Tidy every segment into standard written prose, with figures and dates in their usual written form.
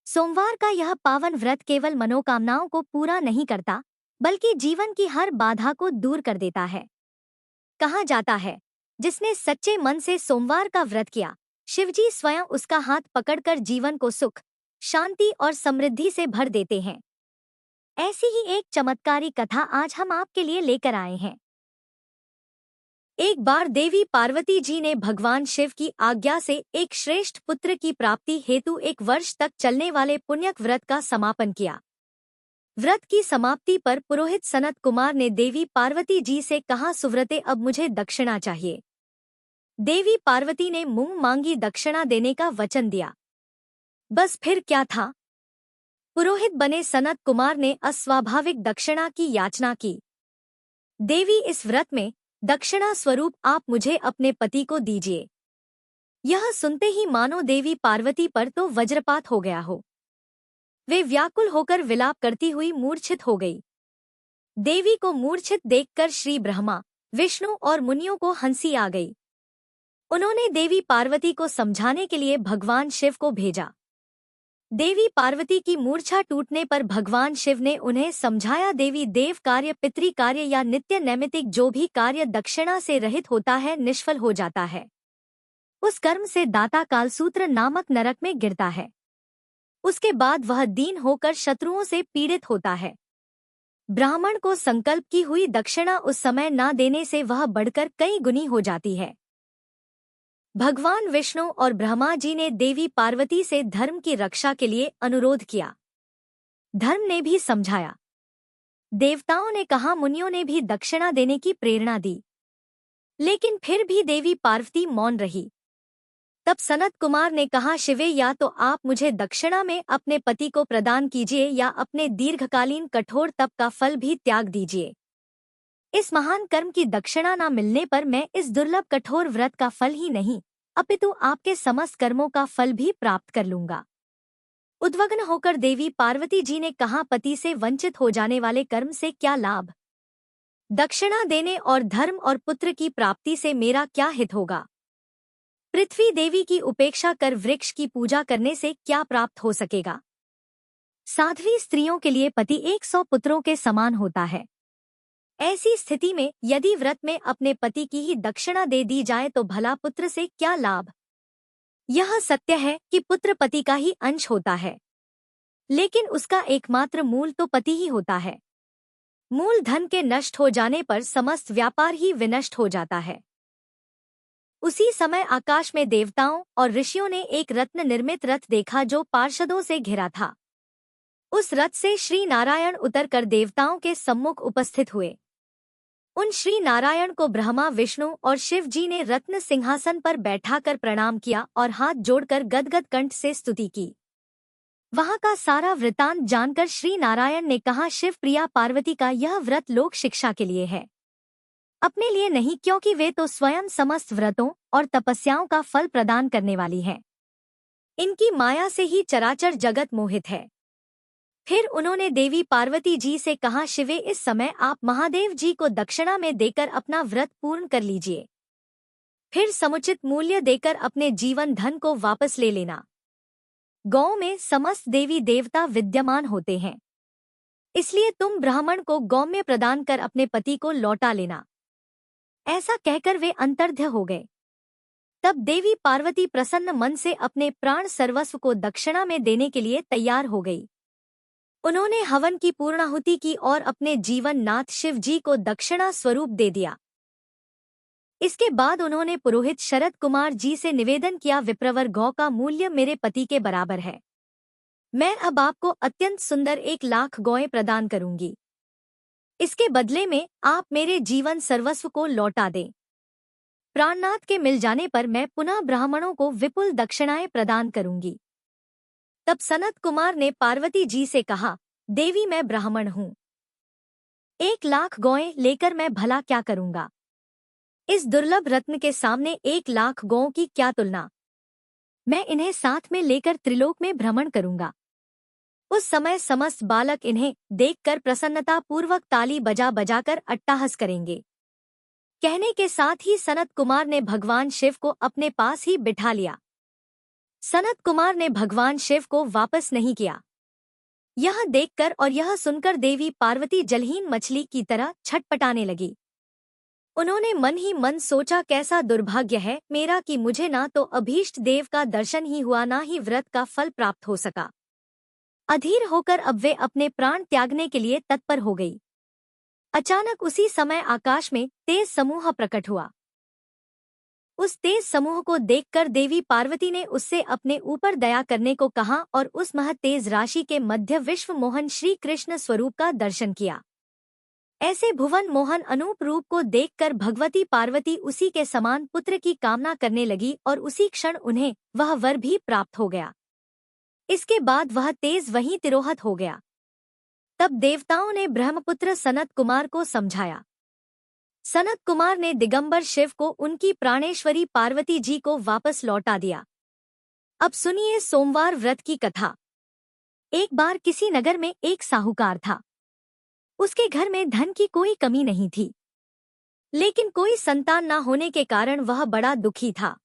सोमवार का यह पावन व्रत केवल मनोकामनाओं को पूरा नहीं करता, बल्कि जीवन की हर बाधा को दूर कर देता है। कहा जाता है, जिसने सच्चे मन से सोमवार का व्रत किया, शिवजी स्वयं उसका हाथ पकड़कर जीवन को सुख, शांति और समृद्धि से भर देते हैं। ऐसी ही एक चमत्कारी कथा आज हम आपके लिए लेकर आए हैं। एक बार देवी पार्वती जी ने भगवान शिव की आज्ञा से एक श्रेष्ठ पुत्र की प्राप्ति हेतु 1 वर्ष तक चलने वाले पुण्यक व्रत का समापन किया। व्रत की समाप्ति पर पुरोहित सनत कुमार ने देवी पार्वती जी से कहा, सुव्रते अब मुझे दक्षिणा चाहिए। देवी पार्वती ने मुंह मांगी दक्षिणा देने का वचन दिया। बस फिर क्या था, पुरोहित बने सनत कुमार ने अस्वाभाविक दक्षिणा की याचना की। देवी, इस व्रत में दक्षिणा स्वरूप आप मुझे अपने पति को दीजिए। यह सुनते ही मानो देवी पार्वती पर तो वज्रपात हो गया हो। वे व्याकुल होकर विलाप करती हुई मूर्छित हो गई। देवी को मूर्छित देखकर श्री ब्रह्मा, विष्णु और मुनियों को हंसी आ गई। उन्होंने देवी पार्वती को समझाने के लिए भगवान शिव को भेजा। देवी पार्वती की मूर्छा टूटने पर भगवान शिव ने उन्हें समझाया, देवी देव कार्य, पितृ कार्य या नित्य नैमित्तिक जो भी कार्य दक्षिणा से रहित होता है निष्फल हो जाता है। उस कर्म से दाता कालसूत्र नामक नरक में गिरता है। उसके बाद वह दीन होकर शत्रुओं से पीड़ित होता है। ब्राह्मण को संकल्प की हुई दक्षिणा उस समय न देने से वह बढ़कर कई गुनी हो जाती है। भगवान विष्णु और ब्रह्मा जी ने देवी पार्वती से धर्म की रक्षा के लिए अनुरोध किया। धर्म ने भी समझाया। देवताओं ने कहा, मुनियों ने भी दक्षिणा देने की प्रेरणा दी, लेकिन फिर भी देवी पार्वती मौन रही। तब सनत कुमार ने कहा, शिवे, या तो आप मुझे दक्षिणा में अपने पति को प्रदान कीजिए या अपने दीर्घकालीन कठोर तप का फल भी त्याग दीजिए। इस महान कर्म की दक्षिणा न मिलने पर मैं इस दुर्लभ कठोर व्रत का फल ही नहीं, अपितु आपके समस्त कर्मों का फल भी प्राप्त कर लूंगा। उद्विग्न होकर देवी पार्वती जी ने कहा, पति से वंचित हो जाने वाले कर्म से क्या लाभ? दक्षिणा देने और धर्म और पुत्र की प्राप्ति से मेरा क्या हित होगा? पृथ्वी देवी की उपेक्षा कर वृक्ष की पूजा करने से क्या प्राप्त हो सकेगा? साध्वी स्त्रियों के लिए पति 100 पुत्रों के समान होता है। ऐसी स्थिति में यदि व्रत में अपने पति की ही दक्षिणा दे दी जाए तो भला पुत्र से क्या लाभ? यह सत्य है कि पुत्र पति का ही अंश होता है, लेकिन उसका एकमात्र मूल तो पति ही होता है। मूल धन के नष्ट हो जाने पर समस्त व्यापार ही विनष्ट हो जाता है। उसी समय आकाश में देवताओं और ऋषियों ने एक रत्न निर्मित रथ देखा जो पार्षदों से घिरा था। उस रथ से श्री नारायण उतरकर देवताओं के सम्मुख उपस्थित हुए। उन श्री नारायण को ब्रह्मा, विष्णु और शिव जी ने रत्न सिंहासन पर बैठाकर प्रणाम किया और हाथ जोड़कर गदगद कंठ से स्तुति की। वहां का सारा वृतांत जानकर श्री नारायण ने कहा, शिव प्रिया पार्वती का यह व्रत लोक शिक्षा के लिए है, अपने लिए नहीं, क्योंकि वे तो स्वयं समस्त व्रतों और तपस्याओं का फल प्रदान करने वाली हैं। इनकी माया से ही चराचर जगत मोहित है। फिर उन्होंने देवी पार्वती जी से कहा, शिवे, इस समय आप महादेव जी को दक्षिणा में देकर अपना व्रत पूर्ण कर लीजिए। फिर समुचित मूल्य देकर अपने जीवन धन को वापस ले लेना। गौ में समस्त देवी देवता विद्यमान होते हैं, इसलिए तुम ब्राह्मण को गौम्य प्रदान कर अपने पति को लौटा लेना। ऐसा कहकर वे अंतर्ध्य हो गए। तब देवी पार्वती प्रसन्न मन से अपने प्राण सर्वस्व को दक्षिणा में देने के लिए तैयार हो गई। उन्होंने हवन की पूर्णाहुति की और अपने जीवन नाथ शिव जी को दक्षिणा स्वरूप दे दिया। इसके बाद उन्होंने पुरोहित शरद कुमार जी से निवेदन किया, विप्रवर, गौ का मूल्य मेरे पति के बराबर है। मैं अब आपको अत्यंत सुंदर 1,00,000 गौएं प्रदान करूंगी। इसके बदले में आप मेरे जीवन सर्वस्व को लौटा दें। प्राणनाथ के मिल जाने पर मैं पुनः ब्राह्मणों को विपुल दक्षिणाएं प्रदान करूंगी। तब सनत कुमार ने पार्वती जी से कहा, देवी, मैं ब्राह्मण हूँ, 1,00,000 गौएं लेकर मैं भला क्या करूंगा? इस दुर्लभ रत्न के सामने 1,00,000 गौओं की क्या तुलना? मैं इन्हें साथ में लेकर त्रिलोक में भ्रमण करूंगा। उस समय समस्त बालक इन्हें देखकर प्रसन्नता पूर्वक ताली बजा बजाकर अट्टहास करेंगे। कहने के साथ ही सनत कुमार ने भगवान शिव को अपने पास ही बिठा लिया। सनत कुमार ने भगवान शिव को वापस नहीं किया। यह देखकर और यह सुनकर देवी पार्वती जलहीन मछली की तरह छटपटाने लगी। उन्होंने मन ही मन सोचा, कैसा दुर्भाग्य है मेरा कि मुझे ना तो अभीष्ट देव का दर्शन ही हुआ, ना ही व्रत का फल प्राप्त हो सका। अधीर होकर अब वे अपने प्राण त्यागने के लिए तत्पर हो गई। अचानक उसी समय आकाश में तेज समूह प्रकट हुआ। उस तेज समूह को देखकर देवी पार्वती ने उससे अपने ऊपर दया करने को कहा और उस महतेज राशि के मध्य विश्व मोहन श्री कृष्ण स्वरूप का दर्शन किया। ऐसे भुवन मोहन अनूप रूप को देखकर भगवती पार्वती उसी के समान पुत्र की कामना करने लगी और उसी क्षण उन्हें वह वर भी प्राप्त हो गया। इसके बाद वह तेज वहीं तिरोहत हो गया। तब देवताओं ने ब्रह्मपुत्र सनत कुमार को समझाया। सनत कुमार ने दिगंबर शिव को उनकी प्राणेश्वरी पार्वती जी को वापस लौटा दिया। अब सुनिए सोमवार व्रत की कथा। एक बार किसी नगर में एक साहूकार था। उसके घर में धन की कोई कमी नहीं थी, लेकिन कोई संतान न होने के कारण वह बड़ा दुखी था।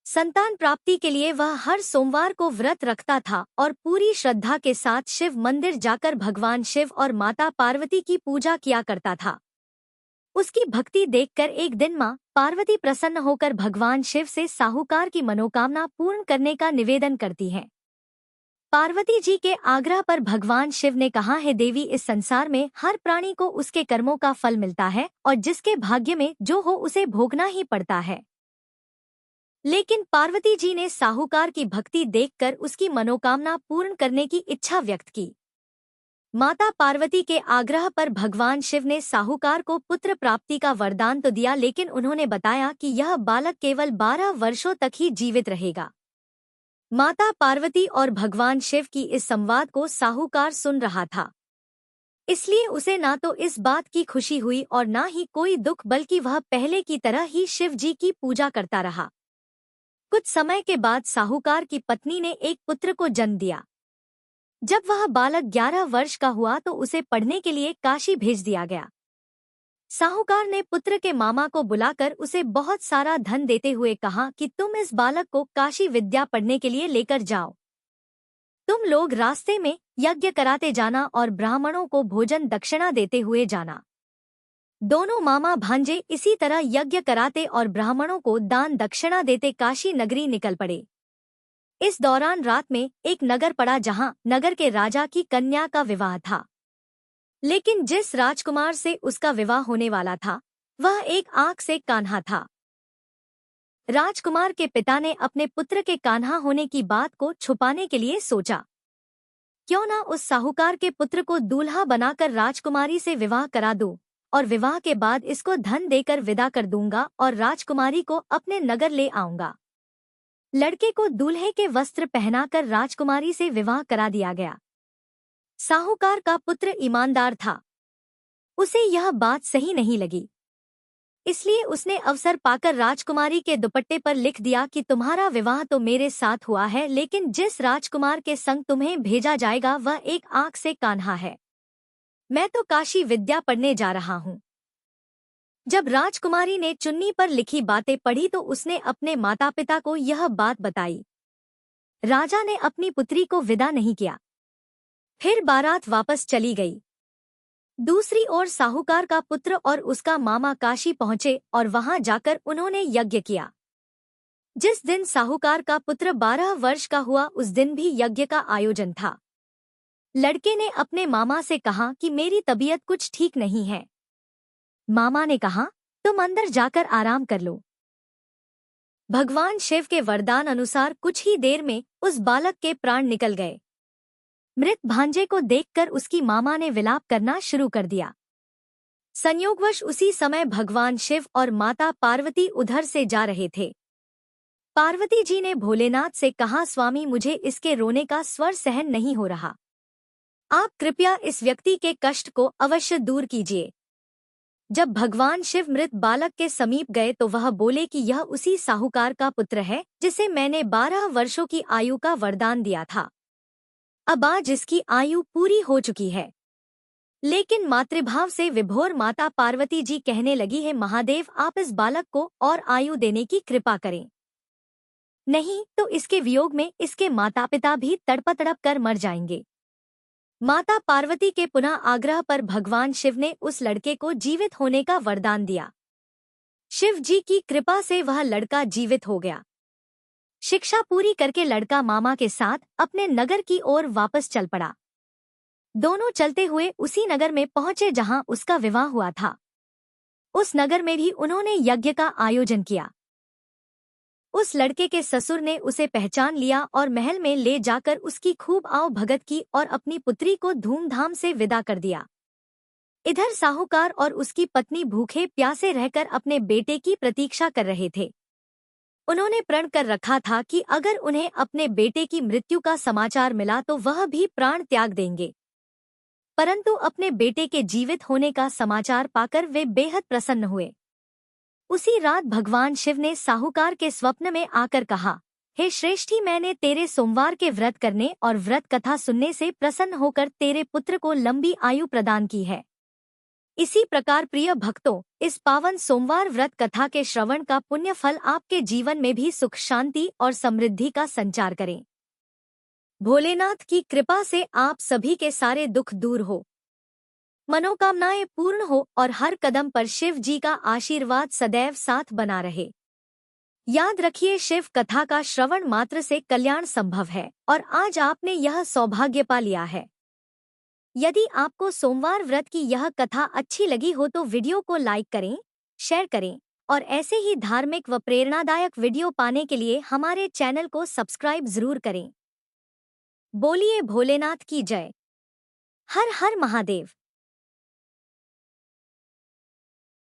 संतान प्राप्ति के लिए वह हर सोमवार को व्रत रखता था और पूरी श्रद्धा के साथ शिव मंदिर जाकर भगवान शिव और माता पार्वती की पूजा किया करता था। उसकी भक्ति देखकर एक दिन मां पार्वती प्रसन्न होकर भगवान शिव से साहूकार की मनोकामना पूर्ण करने का निवेदन करती हैं। पार्वती जी के आग्रह पर भगवान शिव ने कहा, है देवी, इस संसार में हर प्राणी को उसके कर्मों का फल मिलता है और जिसके भाग्य में जो हो उसे भोगना ही पड़ता है। लेकिन पार्वती जी ने साहूकार की भक्ति देखकर उसकी मनोकामना पूर्ण करने की इच्छा व्यक्त की। माता पार्वती के आग्रह पर भगवान शिव ने साहूकार को पुत्र प्राप्ति का वरदान तो दिया, लेकिन उन्होंने बताया कि यह बालक केवल 12 वर्षों तक ही जीवित रहेगा। माता पार्वती और भगवान शिव की इस संवाद को साहूकार सुन रहा था, इसलिए उसे ना तो इस बात की खुशी हुई और ना ही कोई दुख, बल्कि वह पहले की तरह ही शिव जी की पूजा करता रहा। कुछ समय के बाद साहूकार की पत्नी ने एक पुत्र को जन्म दिया। जब वह बालक 11 वर्ष का हुआ तो उसे पढ़ने के लिए काशी भेज दिया गया। साहूकार ने पुत्र के मामा को बुलाकर उसे बहुत सारा धन देते हुए कहा कि तुम इस बालक को काशी विद्या पढ़ने के लिए लेकर जाओ। तुम लोग रास्ते में यज्ञ कराते जाना और ब्राह्मणों को भोजन दक्षिणा देते हुए जाना। दोनों मामा भांजे इसी तरह यज्ञ कराते और ब्राह्मणों को दान दक्षिणा देते काशी नगरी निकल पड़े। इस दौरान रात में एक नगर पड़ा जहां नगर के राजा की कन्या का विवाह था, लेकिन जिस राजकुमार से उसका विवाह होने वाला था वह एक आंख से कान्हा था। राजकुमार के पिता ने अपने पुत्र के कान्हा होने की बात को छुपाने के लिए सोचा, क्यों ना उस साहूकार के पुत्र को दूल्हा बनाकर राजकुमारी से विवाह करा दूं और विवाह के बाद इसको धन देकर विदा कर दूंगा और राजकुमारी को अपने नगर ले आऊंगा। लड़के को दूल्हे के वस्त्र पहनाकर राजकुमारी से विवाह करा दिया गया। साहूकार का पुत्र ईमानदार था, उसे यह बात सही नहीं लगी, इसलिए उसने अवसर पाकर राजकुमारी के दुपट्टे पर लिख दिया कि तुम्हारा विवाह तो मेरे साथ हुआ है, लेकिन जिस राजकुमार के संग तुम्हें भेजा जाएगा वह एक आंख से कान्हा है। मैं तो काशी विद्या पढ़ने जा रहा हूँ। जब राजकुमारी ने चुन्नी पर लिखी बातें पढ़ी तो उसने अपने माता पिता को यह बात बताई। राजा ने अपनी पुत्री को विदा नहीं किया। फिर बारात वापस चली गई। दूसरी ओर साहूकार का पुत्र और उसका मामा काशी पहुंचे और वहां जाकर उन्होंने यज्ञ किया। जिस दिन साहूकार का पुत्र 12 वर्ष का हुआ उस दिन भी यज्ञ का आयोजन था। लड़के ने अपने मामा से कहा कि मेरी तबीयत कुछ ठीक नहीं है। मामा ने कहा, तुम अंदर जाकर आराम कर लो। भगवान शिव के वरदान अनुसार कुछ ही देर में उस बालक के प्राण निकल गए। मृत भांजे को देखकर उसकी मामा ने विलाप करना शुरू कर दिया। संयोगवश उसी समय भगवान शिव और माता पार्वती उधर से जा रहे थे। पार्वती जी ने भोलेनाथ से कहा, स्वामी, मुझे इसके रोने का स्वर सहन नहीं हो रहा। आप कृपया इस व्यक्ति के कष्ट को अवश्य दूर कीजिए। जब भगवान शिव मृत बालक के समीप गए तो वह बोले कि यह उसी साहूकार का पुत्र है जिसे मैंने 12 वर्षों की आयु का वरदान दिया था। अब आज इसकी आयु पूरी हो चुकी है। लेकिन मातृभाव से विभोर माता पार्वती जी कहने लगी है, महादेव, आप इस बालक को और आयु देने की कृपा करें। नहीं तो इसके वियोग में इसके माता पिता भी तड़प तड़प कर मर जाएंगे। माता पार्वती के पुनः आग्रह पर भगवान शिव ने उस लड़के को जीवित होने का वरदान दिया। शिव जी की कृपा से वह लड़का जीवित हो गया। शिक्षा पूरी करके लड़का मामा के साथ अपने नगर की ओर वापस चल पड़ा। दोनों चलते हुए उसी नगर में पहुंचे जहां उसका विवाह हुआ था। उस नगर में भी उन्होंने यज्ञ का आयोजन किया। उस लड़के के ससुर ने उसे पहचान लिया और महल में ले जाकर उसकी खूब आओ भगत की और अपनी पुत्री को धूमधाम से विदा कर दिया। इधर साहूकार और उसकी पत्नी भूखे प्यासे रहकर अपने बेटे की प्रतीक्षा कर रहे थे। उन्होंने प्रण कर रखा था कि अगर उन्हें अपने बेटे की मृत्यु का समाचार मिला तो वह भी प्राण त्याग देंगे। परंतु अपने बेटे के जीवित होने का समाचार पाकर वे बेहद प्रसन्न हुए। उसी रात भगवान शिव ने साहूकार के स्वप्न में आकर कहा, हे श्रेष्ठी, मैंने तेरे सोमवार के व्रत करने और व्रत कथा सुनने से प्रसन्न होकर तेरे पुत्र को लंबी आयु प्रदान की है। इसी प्रकार प्रिय भक्तों, इस पावन सोमवार व्रत कथा के श्रवण का पुण्य फल आपके जीवन में भी सुख, शांति और समृद्धि का संचार करें। भोलेनाथ की कृपा से आप सभी के सारे दुख दूर हो, मनोकामनाएं पूर्ण हो और हर कदम पर शिव जी का आशीर्वाद सदैव साथ बना रहे। याद रखिए, शिव कथा का श्रवण मात्र से कल्याण संभव है और आज आपने यह सौभाग्य पा लिया है। यदि आपको सोमवार व्रत की यह कथा अच्छी लगी हो तो वीडियो को लाइक करें, शेयर करें और ऐसे ही धार्मिक व प्रेरणादायक वीडियो पाने के लिए हमारे चैनल को सब्सक्राइब जरूर करें। बोलिए भोलेनाथ की जय। हर हर महादेव।